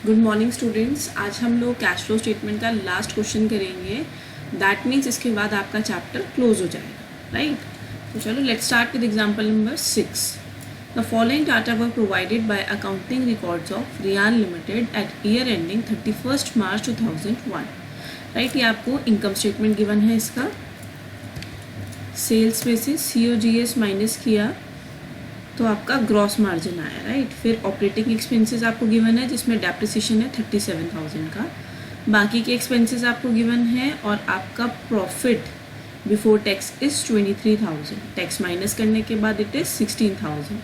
Good morning students. आज हम लोग कैश फ्लो स्टेटमेंट का लास्ट क्वेश्चन करेंगे। दैट मीन्स इसके बाद आपका चैप्टर क्लोज हो जाएगा, राइट। तो चलो let's start with example number 6। The following data were provided by accounting records of Riyan limited at year ending 31 March 2001। Right, ये आपको इनकम स्टेटमेंट गिवन है। इसका सेल्स में से COGS माइनस किया तो आपका ग्रॉस मार्जिन आया, राइट। फिर ऑपरेटिंग एक्सपेंसेस आपको गिवन है जिसमें डेप्रिसिएशन है 37,000 का। बाकी के एक्सपेंसेस आपको गिवन है और आपका profit before tax is 23,000। Tax minus करने के बाद इट इज़ 16,000।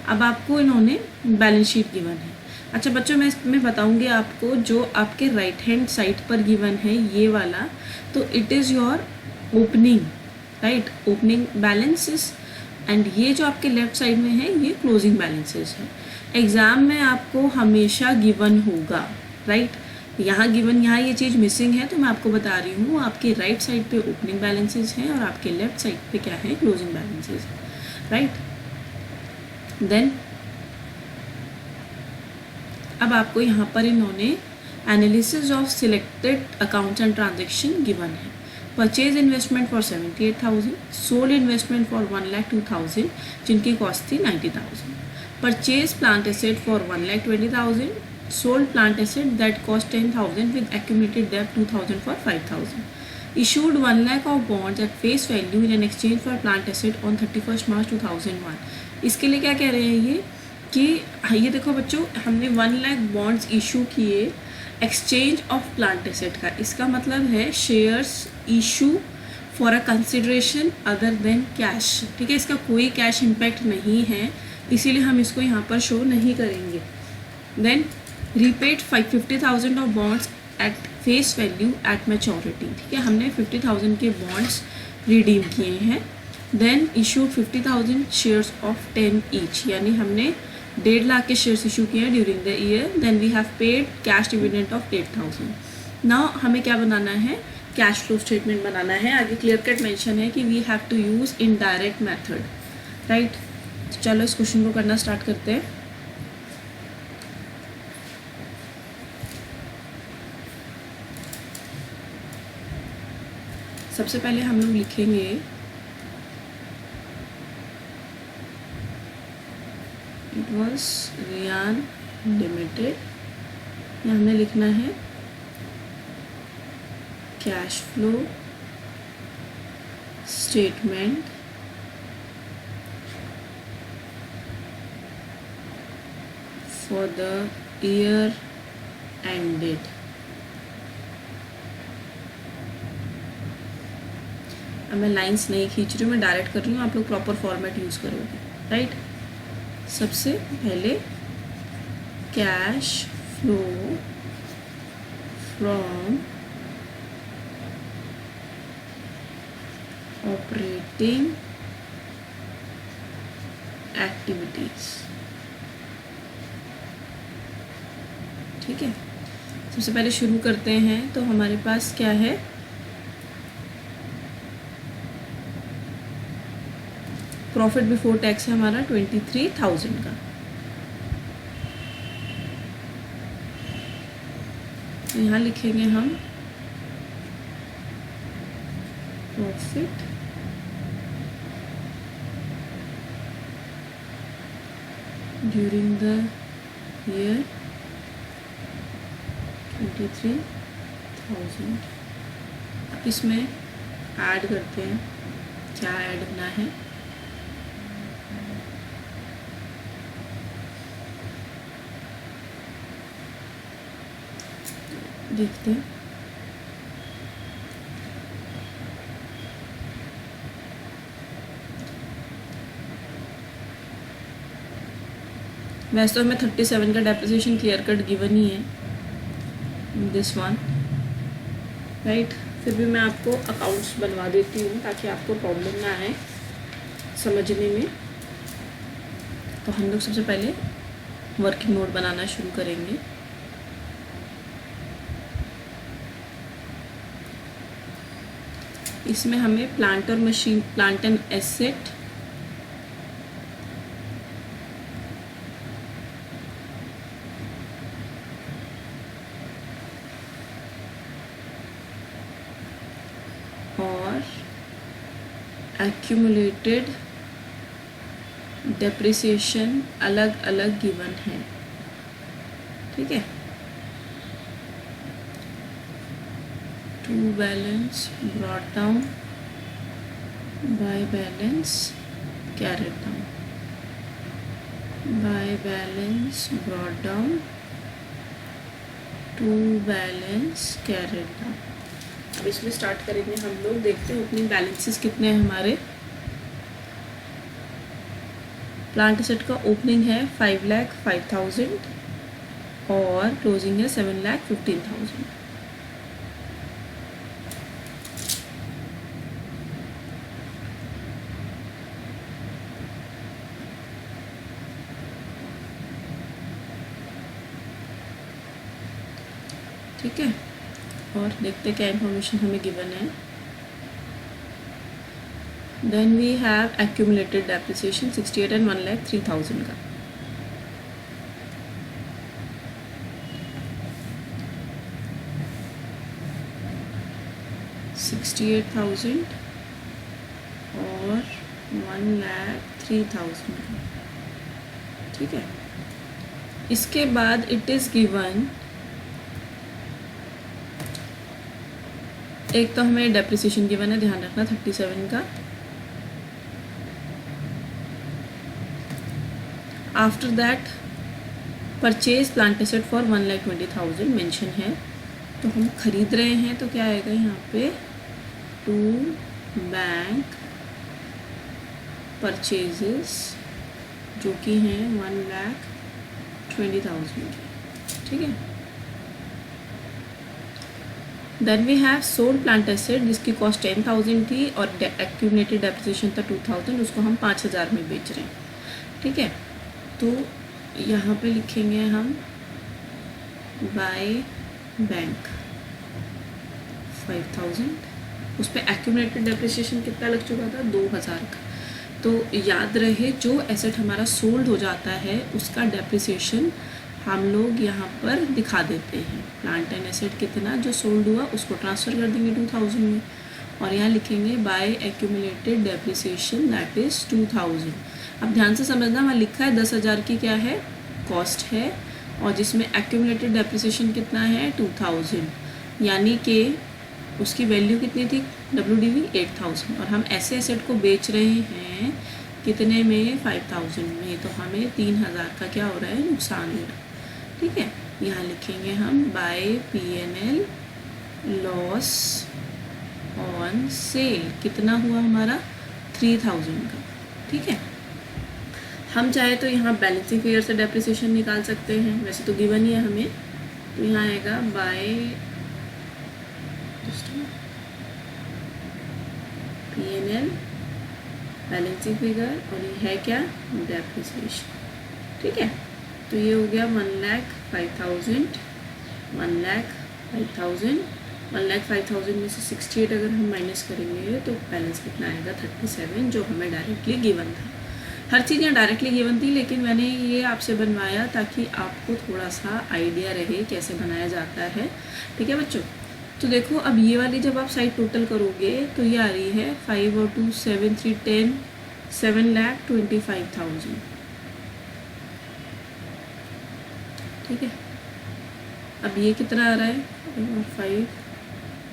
अब आपको इन्होंने बैलेंस शीट गिवन है। अच्छा बच्चों, मैं बताऊंगी आपको जो आपके राइट हैंड साइड पर गिवन है ये वाला, तो it is your opening, right, opening balances. And ये जो आपके लेफ्ट साइड में है ये क्लोजिंग बैलेंसेस है। एग्ज़ाम में आपको हमेशा गिवन होगा, राइट। यहाँ गिवन, यहाँ ये चीज़ मिसिंग है तो मैं आपको बता रही हूँ। आपके राइट साइड पे ओपनिंग बैलेंसेस हैं और आपके लेफ्ट साइड पे क्या है, क्लोजिंग बैलेंसेस, राइट। देन अब आपको यहाँ पर इन्होंने analysis of selected accounts and transaction given है। Purchase investment for 78,000, sold investment for 1,02,000 जिनकी कॉस्ट थी 90,000, purchase plant asset for 1,20,000, sold plant asset that cost 10,000 with accumulated डेब्ट 2,000 for 5,000, issued 1 lakh of bonds at face value in an exchange for plant asset on 31 March 2001। इसके लिए क्या कह रहे हैं ये कि ये देखो बच्चों, हमने 1 लाख बॉन्ड्स इशू किए एक्सचेंज ऑफ प्लांट एसेट का। इसका मतलब है shares issue for a consideration other than cash, ठीक है। इसका कोई कैश इम्पैक्ट नहीं है, इसीलिए हम इसको यहाँ पर शो नहीं करेंगे। Then repaid 50,000 of bonds at face value at maturity, ठीक है। हमने 50,000 के बॉन्ड्स रिडीम किए हैं। Then issued 50,000 shares of 10 each, यानी हमने 1.5 लाख के शेयर्स इशू किए हैं during the year. Then we have paid cash dividend of 8,000। Now हमें क्या बनाना है, कैश फ्लो स्टेटमेंट बनाना है। आगे क्लियर कट मेंशन है कि we have to use indirect method, right. चलो इस क्वेश्चन को करना स्टार्ट करते हैं। सबसे पहले हम लोग लिखेंगे इट वॉज रियान लिमिटेड। यहाँ हमें लिखना है cash flow statement for the year ended. अब मैं लाइंस नहीं खींच रही हूँ, मैं डायरेक्ट कर रही हूँ, आप लोग प्रॉपर फॉर्मेट यूज़ करोगे, राइट। सबसे पहले cash flow from operating activities, ठीक है। सबसे पहले शुरू करते हैं तो हमारे पास क्या है, प्रॉफिट बिफोर टैक्स है हमारा 23,000 का। तो यहाँ लिखेंगे हम प्रॉफिट ड्यूरिंग द ईयर 23,000। अब इसमें ऐड करते हैं, क्या ऐड करना है, देखते हैं। वैसे तो हमें 37 का डेप्रिसिएशन क्लियर कट गिवन ही है, दिस वन, राइट। फिर भी मैं आपको अकाउंट्स बनवा देती हूँ ताकि आपको प्रॉब्लम ना आए समझने में। तो हम लोग सबसे पहले वर्किंग नोट बनाना शुरू करेंगे। इसमें हमें प्लांट और machine, plant and asset accumulated depreciation अलग अलग गिवन है, ठीक है। To balance brought down by balance carried down, by balance brought down to balance carried down. अब इसमें स्टार्ट करेंगे हम लोग, देखते हैं ओपनिंग बैलेंसेस कितने हैं हमारे। प्लांट एसेट का ओपनिंग है 5,05,000 और क्लोजिंग है 7,15,000। ठीक है, और देखते क्या इन्फॉर्मेशन हमें गिवन है। Then we have accumulated depreciation 68 and 1,03,000 का। $68,000 और 1,03,000 का, ठीक है। इसके बाद इट इज़ गिवन, एक तो हमें डेप्रिसिएशन गिवन है, ध्यान रखना 37 का। After that purchase plant asset for 1,20,000 mention है, तो हम खरीद रहे हैं, तो क्या आएगा यहाँ पे, टू बैंक परचेजेस जो कि हैं 1,20,000, ठीक है। Then we have sold plant asset जिसकी कॉस्ट 10,000 थी और एक्यूमुलेटेड डेप्रिसिएशन था 2,000, उसको हम 5,000 में बेच रहे हैं, ठीक है। तो यहाँ पे लिखेंगे हम बाय बैंक 5,000, उस पर एक्यूमुलेटेड डेप्रिसिएशन कितना लग चुका था, 2,000 का। तो याद रहे जो एसेट हमारा सोल्ड हो जाता है उसका डेप्रिसिएशन हम लोग यहाँ पर दिखा देते हैं। प्लांट एंड एसेट कितना जो सोल्ड हुआ उसको ट्रांसफ़र कर देंगे 2,000 में, और यहाँ लिखेंगे by accumulated depreciation that is 2,000। अब ध्यान से समझना, वहाँ लिखा है 10,000 की क्या है, कॉस्ट है, और जिसमें एक्यूमुलेटेड डेप्रिसिएशन कितना है 2,000, यानी कि उसकी वैल्यू कितनी थी WDV 8,000, और हम ऐसे एसेट को बेच रहे हैं कितने में, 5,000 में, तो हमें 3,000 का क्या हो रहा है, नुकसान हो रहा है, ठीक है। यहाँ लिखेंगे हम bye P&L loss on sale कितना हुआ हमारा 3,000 का, ठीक है। हम चाहे तो यहाँ बैलेंसिंग फिगर से डेप्रिसिएशन निकाल सकते हैं, वैसे तो गिवन ही है हमें, तो यहाँ आएगा बाय P&L बैलेंसिंग फिगर और ये है क्या, डेप्रिसिएशन, ठीक है। तो ये हो गया 1,05,000, 1,05,000, 1,05,000 में से 68 अगर हम माइनस करेंगे तो बैलेंस कितना आएगा 37, जो हमें डायरेक्टली गिवन था। हर चीज़ यहाँ डायरेक्टली गिवन थी, लेकिन मैंने ये आपसे बनवाया ताकि आपको थोड़ा सा आइडिया रहे कैसे बनाया जाता है, ठीक है बच्चों। तो देखो अब ये वाली जब आप साइड टोटल करोगे तो ये आ रही है 5 और 2 7 3 10 7,25,000, ठीक है। अब ये कितना आ रहा है, 5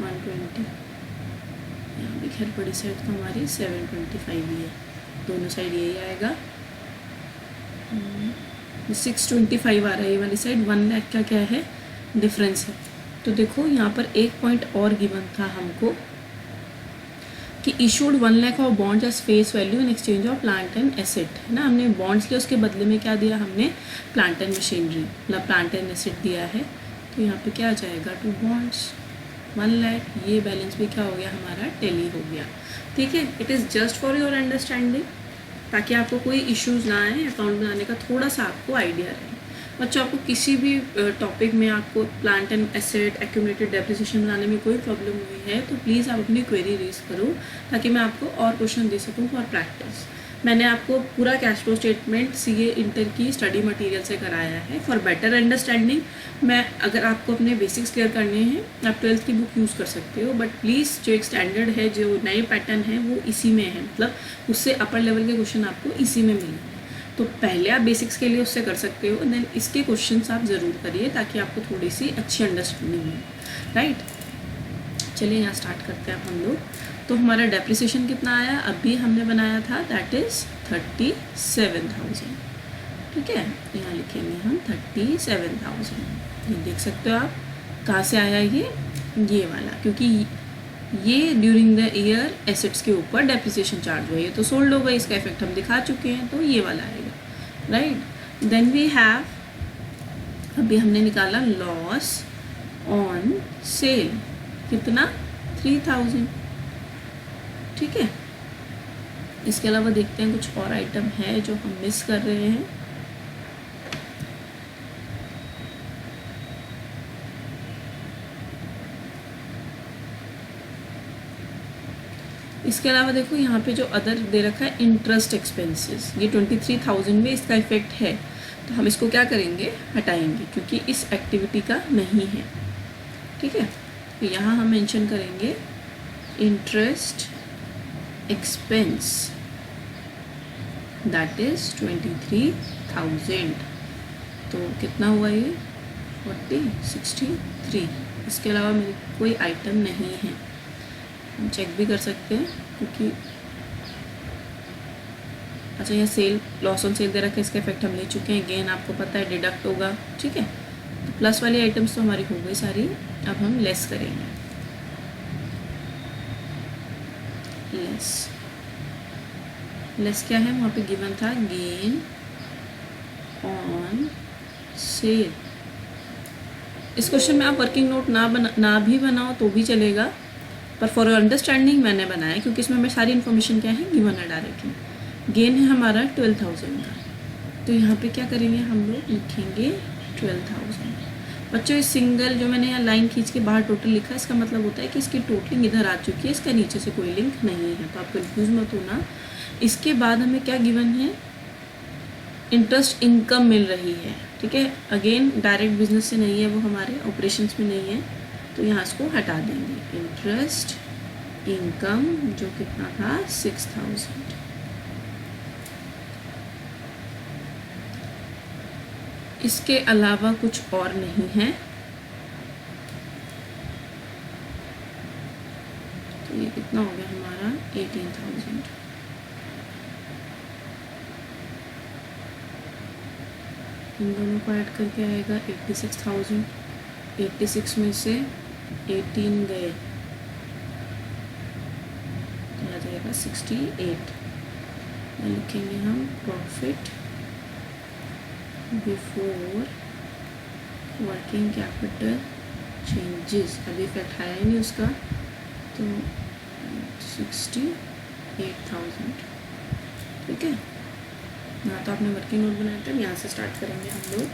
120, यहाँ भी खैर बड़ी साइड तो हमारी 725 ही है, दोनों साइड यही आएगा। 625 आ रहा है ये वाली साइड, 1 लाख का क्या है डिफरेंस है। तो देखो यहाँ पर एक पॉइंट और गिवन था हमको कि issued 1 lakh of bonds as face value in exchange of plant and asset, है ना। हमने बॉन्ड्स लिए, उसके बदले में क्या दिया हमने, प्लांट एंड मशीनरी, मतलब प्लांट एंड एसेट दिया है। तो यहाँ पे क्या आ जाएगा, 2 बॉन्ड्स 1 लाख, ये बैलेंस भी क्या हो गया हमारा, टैली हो गया, ठीक है। It is just for your understanding, ताकि आपको कोई इश्यूज़ ना आए, अकाउंट बनाने का थोड़ा सा आपको आइडिया रहे। बच्चों आपको किसी भी टॉपिक में आपको plant and asset accumulated depreciation बनाने में कोई प्रॉब्लम हुई है तो प्लीज़ आप अपनी क्वेरी रेज करो, ताकि मैं आपको और क्वेश्चन दे सकूँ फॉर प्रैक्टिस। मैंने आपको पूरा cash flow statement CA inter की स्टडी मटेरियल से कराया है फॉर बेटर अंडरस्टैंडिंग। मैं अगर आपको अपने बेसिक्स क्लियर करने हैं आप 12th की बुक यूज़ कर सकते हो, बट प्लीज़ जो एक स्टैंडर्ड है, जो नए पैटर्न है, वो इसी में है, मतलब उससे अपर लेवल के क्वेश्चन आपको इसी में मिलेंगे। तो पहले आप बेसिक्स के लिए उससे कर सकते हो, देन इसके क्वेश्चंस आप ज़रूर करिए ताकि आपको थोड़ी सी अच्छी अंडरस्टैंडिंग हो, राइट। चलिए यहाँ स्टार्ट करते हैं हम लोग। तो हमारा डेप्रिसिएशन कितना आया, अभी हमने बनाया था, दैट इज़ 37,000, ठीक है। यहाँ लिखेंगे हम 37,000। ये देख सकते हो आप कहाँ से आया ये वाला, क्योंकि ये ड्यूरिंग द ईयर एसेट्स के ऊपर डेप्रिसिएशन चार्ज हुआ, ये तो सोल्ड होगा, इसका इफेक्ट हम दिखा चुके हैं, तो ये वाला आएगा, राइट। देन वी हैव, अभी हमने निकाला लॉस ऑन सेल, कितना 3,000, ठीक है। इसके अलावा देखते हैं कुछ और आइटम है जो हम मिस कर रहे हैं। इसके अलावा देखो यहाँ पे जो अदर दे रखा है इंटरेस्ट एक्सपेंसेस, ये 23,000 में इसका इफेक्ट है, तो हम इसको क्या करेंगे, हटाएंगे, क्योंकि इस एक्टिविटी का नहीं है, ठीक है। तो यहाँ हम मेंशन करेंगे इंटरेस्ट एक्सपेंस, दैट इज 23,000। तो कितना हुआ ये 63। इसके अलावा मेरे कोई आइटम नहीं है, हम चेक भी कर सकते हैं, क्योंकि अच्छा यहाँ सेल, लॉस ऑन सेल दे रखा है, इसका इफेक्ट हम ले चुके हैं, गेन आपको पता है डिडक्ट होगा, ठीक है। तो प्लस वाली आइटम्स तो हमारी हो गई सारी, अब हम लेस करेंगे, लेस क्या है, वहाँ पे गिवन था गेन ऑन सेल। इस क्वेश्चन में आप वर्किंग नोट ना भी बनाओ तो भी चलेगा, पर फॉर अंडरस्टैंडिंग मैंने बनाया, क्योंकि इसमें सारी इन्फॉर्मेशन क्या है, गिवन है डायरेक्टली। गेन है हमारा 12,000 का, तो यहाँ पे क्या करेंगे, हम लोग लिखेंगे 12,000। बच्चों इस सिंगल जो मैंने यहाँ लाइन खींच के बाहर टोटल लिखा है, इसका मतलब होता है कि इसकी टोटलिंग इधर आ चुकी है, इसका नीचे से कोई लिंक नहीं है, तो आप कंफ्यूज मत होना। इसके बाद हमें क्या गिवन है, इंटरेस्ट इनकम मिल रही है, ठीक है। अगेन डायरेक्ट बिजनेस से नहीं है, वो हमारे ऑपरेशंस में नहीं है, तो यहाँ इसको हटा देंगे। इंटरेस्ट इनकम जो कितना था 6,000। इसके अलावा कुछ और नहीं है, तो ये कितना हो गया हमारा 18,000। इन दोनों को ऐड करके आएगा 86,000। 86 में से 18 गए तो आ जाएगा 68। लिखेंगे हम profit before working capital changes, अभी इफेक्ट आया ही नहीं उसका, तो 68,000, ठीक है। यहाँ तो आपने वर्किंग नोट बनाया था, यहाँ से स्टार्ट करेंगे हम लोग।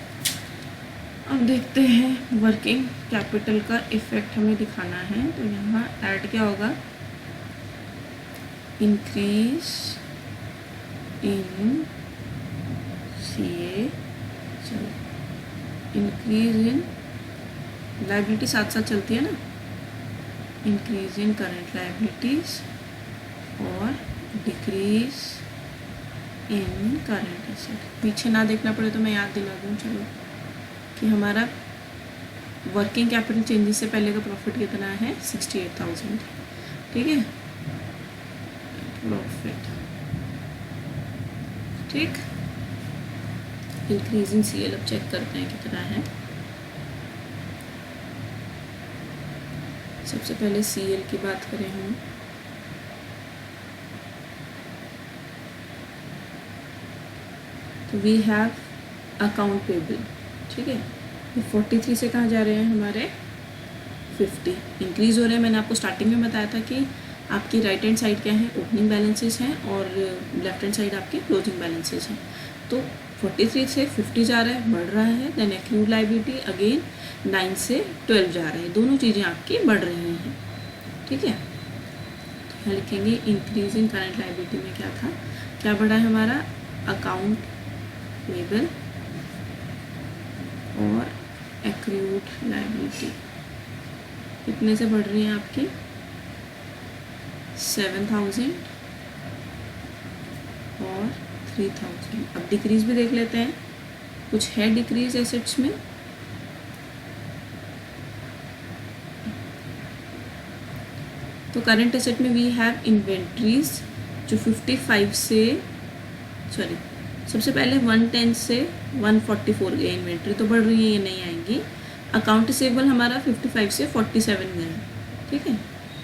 अब देखते हैं वर्किंग कैपिटल का इफेक्ट हमें दिखाना है, तो यहाँ ऐड क्या होगा, इंक्रीज इन सीए, चलो इंक्रीज इन लायबिलिटी साथ साथ चलती है ना, इंक्रीज इन करंट लायबिलिटीज और डिक्रीज इन करंट एसेट। पीछे ना देखना पड़े तो मैं याद दिला दूँ, चलो कि हमारा वर्किंग कैपिटल चेंजेस से पहले का प्रॉफिट कितना है 68,000, ठीक है। प्रॉफिट, ठीक। इंक्रीज इन सीएल, अब चेक करते हैं कितना है। सबसे पहले सीएल की बात करें हम, तो वी हैव अकाउंट पेबल, ठीक है। ये 43 से कहाँ जा रहे हैं हमारे 50, इंक्रीज हो रहे हैं। मैंने आपको स्टार्टिंग में बताया था कि आपकी राइट हैंड साइड क्या है, ओपनिंग बैलेंसेस हैं, और लेफ्ट हैंड साइड आपके क्लोजिंग बैलेंसेस हैं। तो 43 से 50 जा रहा है, बढ़ रहा है। देन एक्रूड लायबिलिटी अगेन 9 से 12 जा रहे हैं, दोनों चीज़ें आपकी बढ़ रही हैं, ठीक है। तो यहाँ लिखेंगे इंक्रीज इन करंट लायबिलिटी में क्या था, क्या बढ़ा है हमारा, अकाउंट पेबल और एक्रूड लायबिलिटी कितने से बढ़ रही है आपकी, 7,000 और 3,000। अब डिक्रीज भी देख लेते हैं, कुछ है डिक्रीज एसेट्स में, तो करंट एसेट में वी हैव इन्वेंट्रीज जो 55 से सबसे पहले 110 से 144 गए इन्वेंट्री, तो बढ़ रही है, ये नहीं आएंगी। अकाउंट रिसीवेबल हमारा 55 से 47 गए, ठीक है,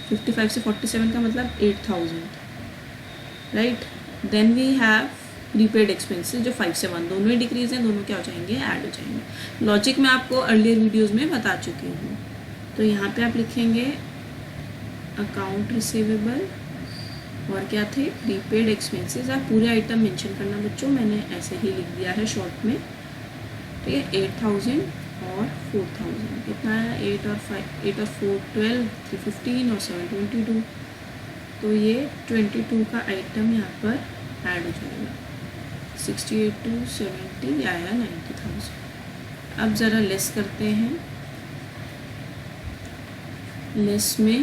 55 से 47 का मतलब 8,000, right. Then we have prepaid expenses जो 5 से 1, दोनों ही डिक्रीज हैं, दोनों क्या हो जाएंगे, ऐड हो जाएंगे। लॉजिक मैं आपको अर्लियर वीडियोस में बता चुकी हूँ। तो यहाँ पे आप लिखेंगे अकाउंट रिसीवेबल और क्या थे, प्रीपेड एक्सपेंसेस। आप पूरे आइटम मेंशन करना बच्चों, मैंने ऐसे ही लिख दिया है शॉर्ट में, ठीक है। 8,000 और 4,000 कितना है, 8 और 4 12, 315 और 7 22, तो ये 22 का आइटम यहाँ पर ऐड हो जाएगा। 68 to 70 आया 90,000। अब ज़रा लेस करते हैं, लेस में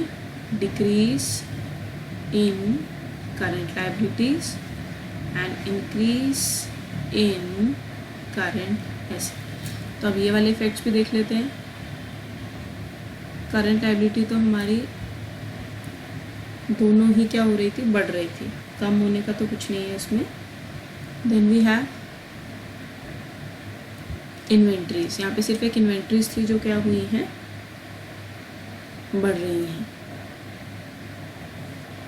decrease in current liabilities and increase in current asset. तो अब ये वाले इफेक्ट्स भी देख लेते हैं। करंट लायबिलिटी तो हमारी दोनों ही क्या हो रही थी, बढ़ रही थी, कम होने का तो कुछ नहीं है इसमें। देन वी हैव इन्वेंट्रीज, यहाँ पे सिर्फ एक इन्वेंट्रीज थी जो क्या हुई हैं, बढ़ रही हैं।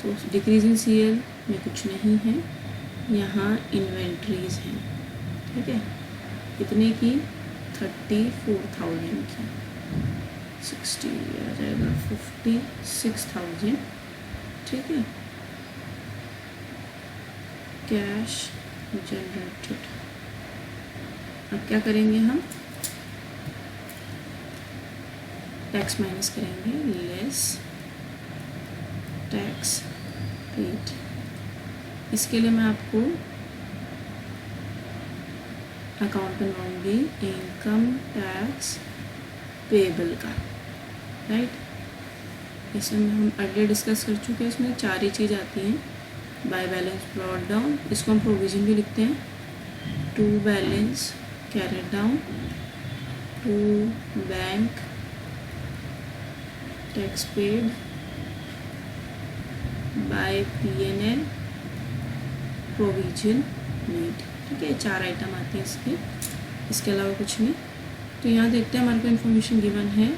तो डिक्रीज इन सीएल में कुछ नहीं है, यहाँ इन्वेंट्रीज हैं, ठीक है। कितने की, 34,000 की, 60 आ जाएगा 56,000, ठीक है। कैश जनरेटेड, अब क्या करेंगे हम, टैक्स माइनस करेंगे, लेस टैक्स पेड। इसके लिए मैं आपको अकाउंट बनवाऊंगी इनकम टैक्स पेबल का, राइट। इसमें हम अर्लियर डिस्कस कर चुके हैं, इसमें 4 ही चीज़ आती हैं, बाय बैलेंस ब्रॉट डाउन, इसको हम प्रोविजन भी लिखते हैं, to balance carried down, to bank tax paid by PNL provision made, ठीक है। 4 आइटम आते हैं इसके अलावा कुछ नहीं। तो यहाँ देखते हैं हमारे को इन्फॉर्मेशन गिवन है,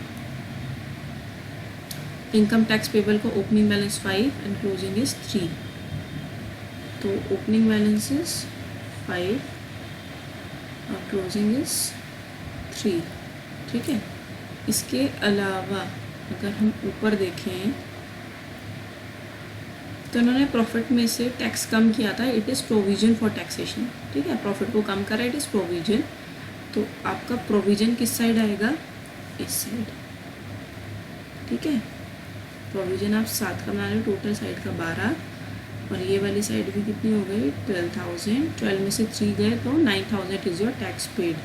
इनकम टैक्स पेबल को opening balance 5 and closing is 3, तो ओपनिंग बैलेंस इज 5 और क्लोजिंग इज 3, ठीक है। इसके अलावा अगर हम ऊपर देखें तो इन्होंने प्रॉफिट में से टैक्स कम किया था, it is provision for taxation, ठीक है। प्रॉफिट को कम करा, इट इज़ प्रोविजन, तो आपका प्रोविजन किस साइड आएगा, इस साइड, ठीक है। प्रोविजन आप 7 का बना रहे हो, टोटल साइड का 12, और ये वाली साइड भी कितनी हो गई, 12,000, 12 में से 3 गए तो 9,000 इज़ योर टैक्स पेड,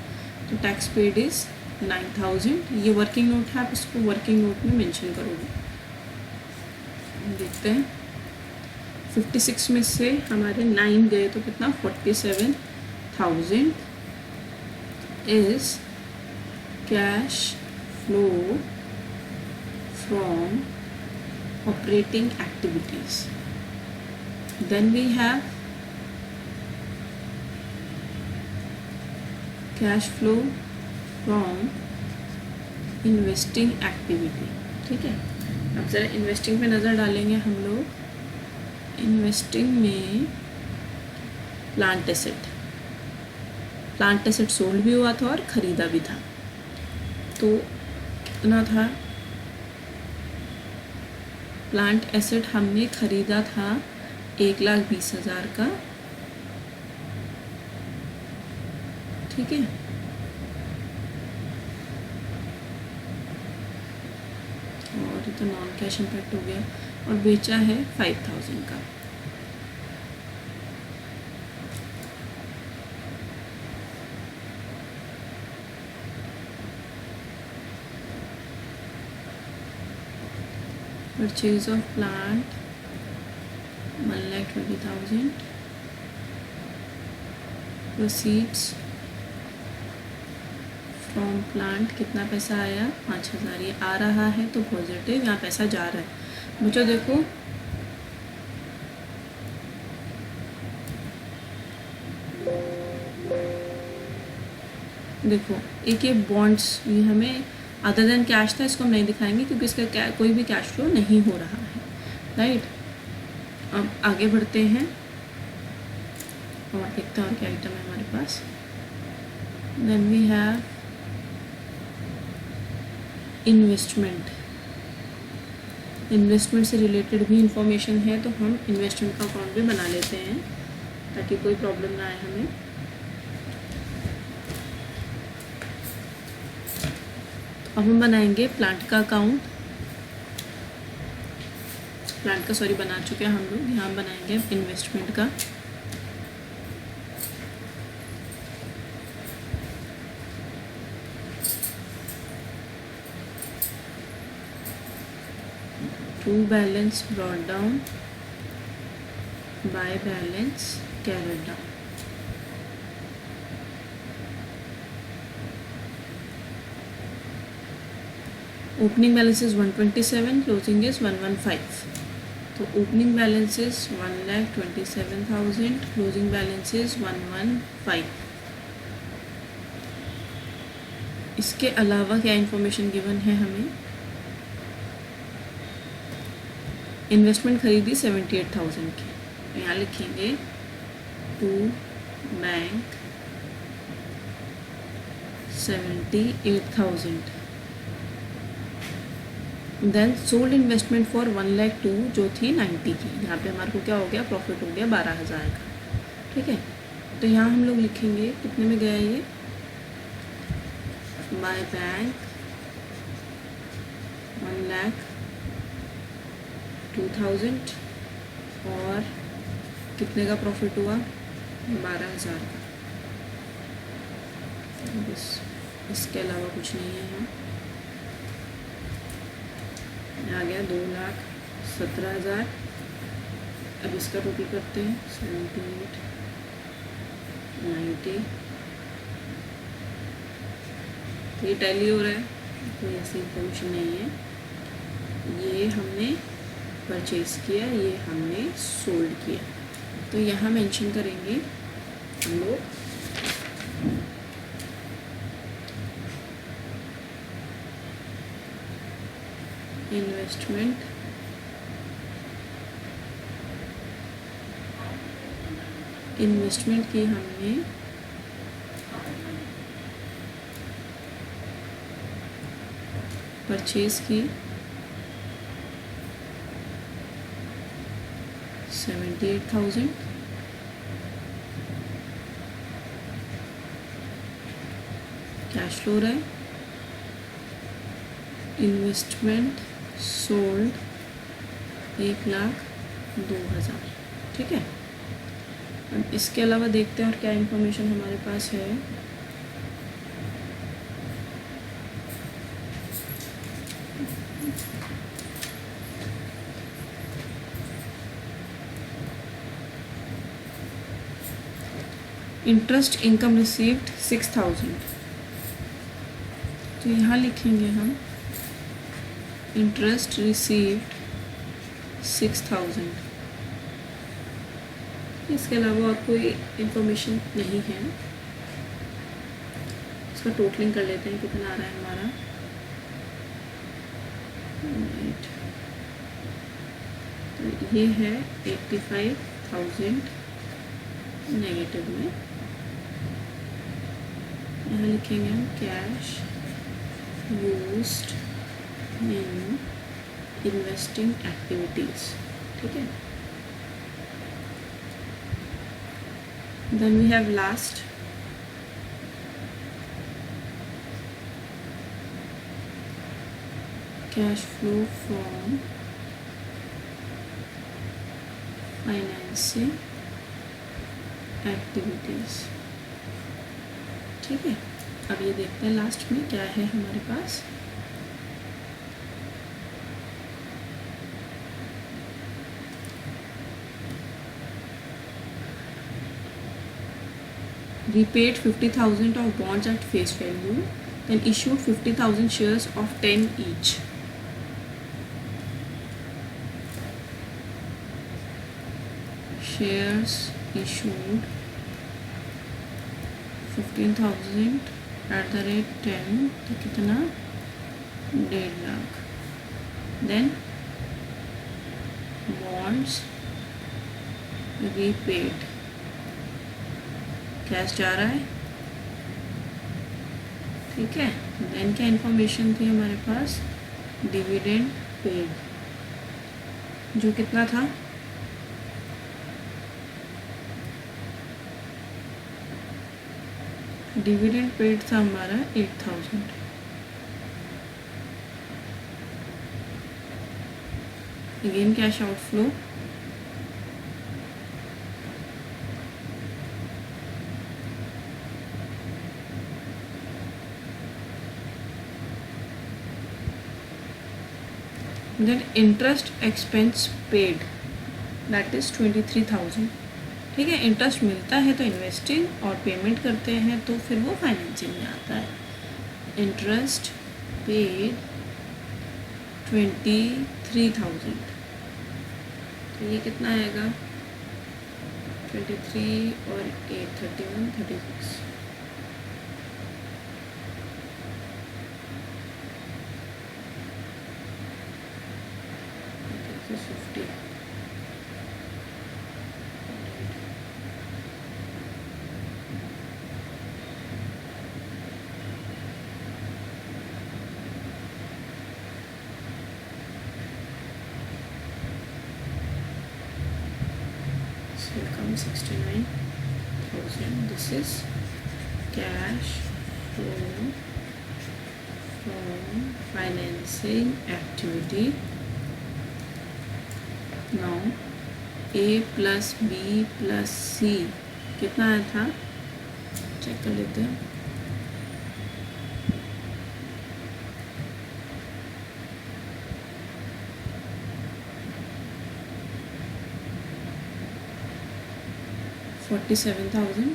तो टैक्स पेड इज़ 9,000। ये वर्किंग नोट है, आप इसको वर्किंग नोट में मेंशन करोगे। देखते हैं 56 में से हमारे 9 गए तो कितना, 47,000 is cash flow from operating activities. Then we have cash flow from investing activity, ठीक है। अब ज़रा इन्वेस्टिंग पे नज़र डालेंगे हम लोग। इन्वेस्टिंग में प्लांट एसेट सोल्ड भी हुआ था और ख़रीदा भी था, तो कितना था, प्लांट एसेट हमने ख़रीदा था 1,20,000 का, ठीक है। और ये तो नॉन कैश इम्पैक्ट हो गया, और बेचा है 5,000 का। Purchase of plant 1,20,000, proceeds from plant कितना पैसा आया 5,000, ये आ रहा है तो पॉजिटिव, यहाँ पैसा जा रहा है। बच्चों देखो देखो एक ये बॉन्ड्स, ये हमें अदर देन कैश था, इसको हम नहीं दिखाएंगे क्योंकि इसका कोई भी कैश फ्लो नहीं हो रहा है, राइट। अब आगे बढ़ते हैं और देखते हैं और क्या आइटम है हमारे पास। Then we have investment. Investment से रिलेटेड भी इंफॉर्मेशन है तो हम इन्वेस्टमेंट का अकाउंट भी बना लेते हैं ताकि कोई प्रॉब्लम ना आए हमें। अब हम बनाएंगे प्लांट का अकाउंट, प्लांट का सॉरी बना चुके हैं हम लोग, यहाँ बनाएंगे इन्वेस्टमेंट का। To balance brought down by balance carried down. Opening balance is 127, closing is 115। तो opening balance is 1,27,000, closing balance is 115। इसके अलावा क्या इंफॉर्मेशन गिवन है हमें? इन्वेस्टमेंट खरीदी 78,000 की, तो यहाँ लिखेंगे to bank 78,000। Then sold investment for 1,02,000 जो थी 90 की, यहाँ पे हमारे को क्या हो गया, प्रॉफिट हो गया 12,000 का, ठीक है। तो यहाँ हम लोग लिखेंगे कितने में गया ये, बाय बैंक 1,02,000 और कितने का प्रॉफिट हुआ 12,000 का, बस इसके अलावा कुछ नहीं है। यहाँ आ गया 2,17,000। अब इसका टोटल करते हैं 78, 90, तो ये टैली हो रहा है, कोई ऐसी इंफॉर्मेशन नहीं है। ये हमने परचेज किया, ये हमने सोल्ड किया, तो यहाँ मेंशन करेंगे हम लोग इन्वेस्टमेंट की हमने परचेज की 78,000, कैश फ्लो रहा है, इन्वेस्टमेंट सोल्ड 1,02,000, ठीक है। अब इसके अलावा देखते हैं और क्या इंफॉर्मेशन हमारे पास है। इंटरेस्ट इनकम रिसीव्ड 6,000, तो यहाँ लिखेंगे हम इंटरेस्ट रिसीव्ड 6,000। इसके अलावा और कोई इंफॉर्मेशन नहीं है। इसका टोटलिंग कर लेते हैं कितना आ रहा है हमारा, तो ये है 85,000 नेगेटिव में। यहाँ लिखेंगे हम cash used in investing activities, ठीक है। Then we have last cash flow from financing activities, ठीक है। अब ये देखते हैं लास्ट में क्या है हमारे पास। repaid 50,000 of bonds at face value, then issued 50,000 shares of 10 each. Shares issued 15,000 at the rate 10, तो कितना 1.5 lakh. Then bonds repaid, cash जा रहा है, ठीक है. देन क्या इन्फॉर्मेशन थी हमारे पास, डिविडेंड पेड, जो कितना था, डिविडेंड पेड था हमारा 8,000. Again cash outflow, then interest expense paid, that is 23,000. ठीक है. इंटरेस्ट मिलता है तो इन्वेस्टिंग, और पेमेंट करते हैं तो फिर वो फाइनेंसिंग में आता है. इंटरेस्ट पेड 23,000, तो ये कितना आएगा, 23 और 8, 31, 36. Will come 69,000. This is cash flow from financing activity. Now A plus B plus C कितना आया था, चेक कर लेते हैं. $47,000.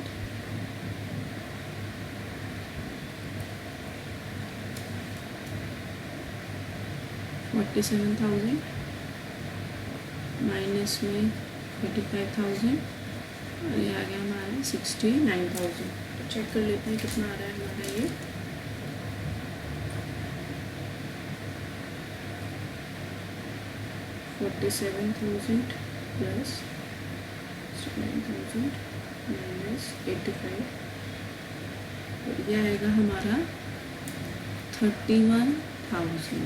माइनस में 45,000, और ये आ गया हमारा 69,000. तो चेक कर लेते हैं कितना आ रहा है हमारा ये. $47,000 प्लस 9,000 माइनस 85, और ये आएगा हमारा 31,000.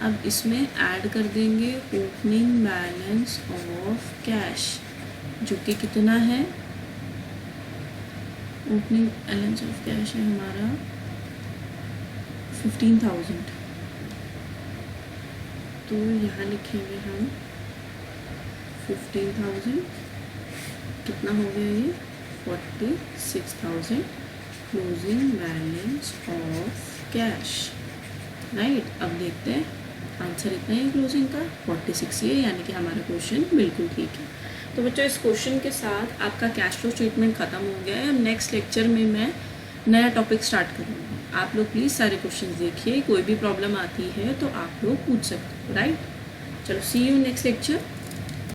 अब इसमें ऐड कर देंगे ओपनिंग बैलेंस ऑफ कैश, जो कि कितना है, ओपनिंग बैलेंस ऑफ कैश है हमारा 15,000. तो यहाँ लिखेंगे हम 15,000, कितना हो गया ये 46,000 closing balance of cash. Right. अब देखते हैं आंसर इतना ही क्लोजिंग का 46 ये, यानी कि हमारा क्वेश्चन बिल्कुल ठीक है. तो बच्चों इस क्वेश्चन के साथ आपका कैश फ्लो स्टेटमेंट ख़त्म हो गया है. अब नेक्स्ट लेक्चर में मैं नया टॉपिक स्टार्ट करूँगी. आप लोग प्लीज़ सारे क्वेश्चन देखिए, कोई भी प्रॉब्लम आती है तो आप लोग पूछ सकते हो. राइट. चलो सी यू नेक्स्ट लेक्चर.